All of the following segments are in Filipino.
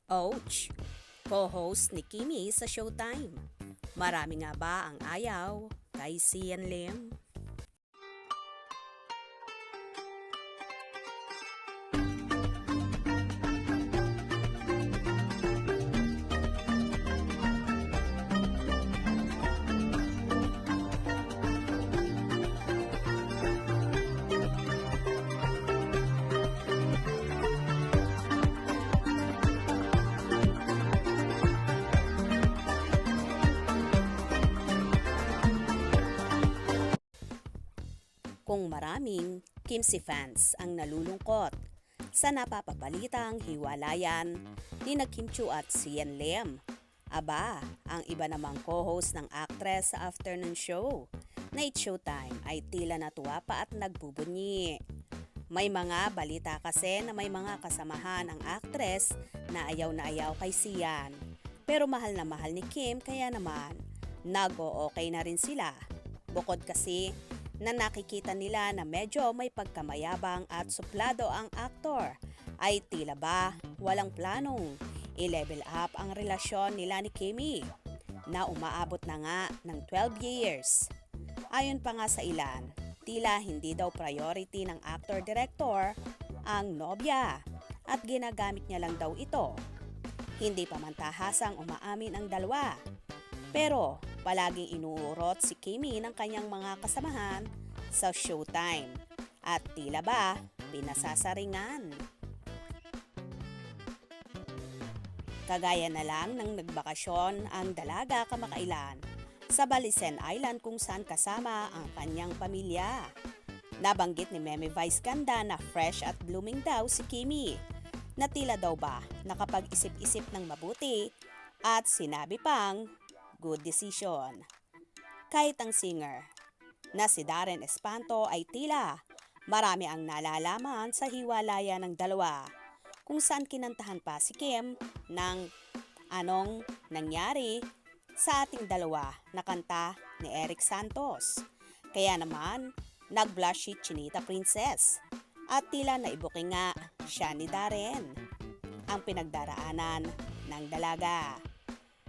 Ouch! Co-host ni Kimi sa Showtime. Marami nga ba ang ayaw kay Sian Lim? Kung maraming Kimsi fans ang nalulungkot sa napapabalitang hiwalayan ni na Kim Chiu at Sian Lim. Aba, ang iba namang co-host ng actress sa afternoon show na It's Showtime ay tila natuwa pa at nagbubunyi. May mga balita kasi na may mga kasamahan ang actress na ayaw kay Sian. Pero mahal na mahal ni Kim kaya naman nag-o-okay na rin sila. Bukod kasi na nakikita nila na medyo may pagkamayabang at suplado ang aktor, ay tila ba walang planong i-level up ang relasyon nila ni Kimi na umaabot na nga ng 12 years. Ayon pa nga sa ilan, tila hindi daw priority ng actor-director ang nobya at ginagamit niya lang daw ito. Hindi pa man tahasang umaamin ang dalawa. Pero palaging inuurot si Kimi ng kanyang mga kasamahan sa Showtime at tila ba pinasasaringan. Kagaya na lang ng nagbakasyon ang dalaga kamakailan sa Balisen Island kung saan kasama ang kanyang pamilya. Nabanggit ni Meme Vice Ganda na fresh at blooming daw si Kimi na tila daw ba nakapag-isip-isip ng mabuti at sinabi pang good decision. Kahit ang singer na si Darren Espanto ay tila marami ang nalalaman sa hiwalayan ng dalawa kung saan kinantahan pa si Kim ng anong nangyari sa ating dalawa na kanta ni Eric Santos. Kaya naman nag-blush si Chinita Princess at tila naibuking nga siya ni Darren ang pinagdaraanan ng dalaga.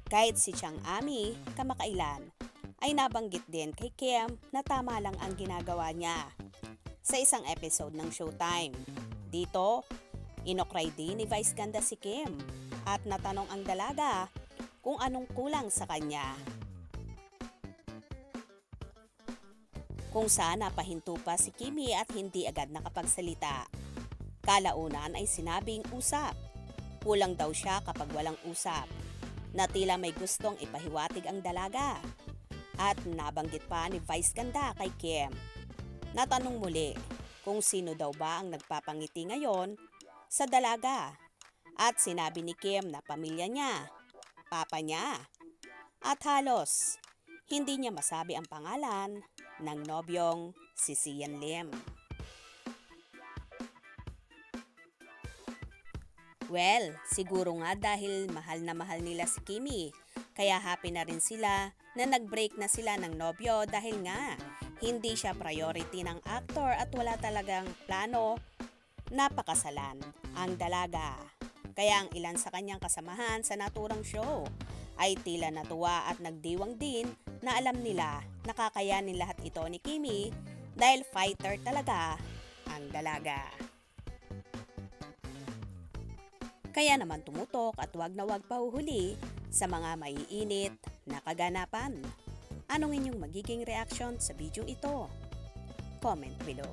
Kahit si Chang Ami kamakailan ay nabanggit din kay Kim na tama lang ang ginagawa niya sa isang episode ng Showtime. Dito, inokray din ni Vice Ganda si Kim at natanong ang dalaga kung anong kulang sa kanya. Kung saan napahinto pa si Kimi at hindi agad nakapagsalita. Kalaunan ay sinabing usap. Kulang daw siya kapag walang usap. Na tila may gustong ipahiwatig ang dalaga. At nabanggit pa ni Vice Ganda kay Kim. Natanong muli kung sino daw ba ang nagpapangiti ngayon sa dalaga. At sinabi ni Kim na pamilya niya, papa niya. At halos hindi niya masabi ang pangalan ng nobyong si Sian Lim. Well, siguro nga dahil mahal na mahal nila si Kimi, kaya happy na rin sila na nag-break na sila ng nobyo dahil nga hindi siya priority ng aktor at wala talagang plano na pakasalan ang dalaga. Kaya ang ilan sa kanyang kasamahan sa naturang show ay tila natuwa at nagdiwang din na alam nila na kakayanin lahat ito ni Kimi dahil fighter talaga ang dalaga. Kaya naman tumutok at wag na wag pahuhuli sa mga maiinit na kaganapan. Anong inyong magiging reaction sa video ito? Comment below.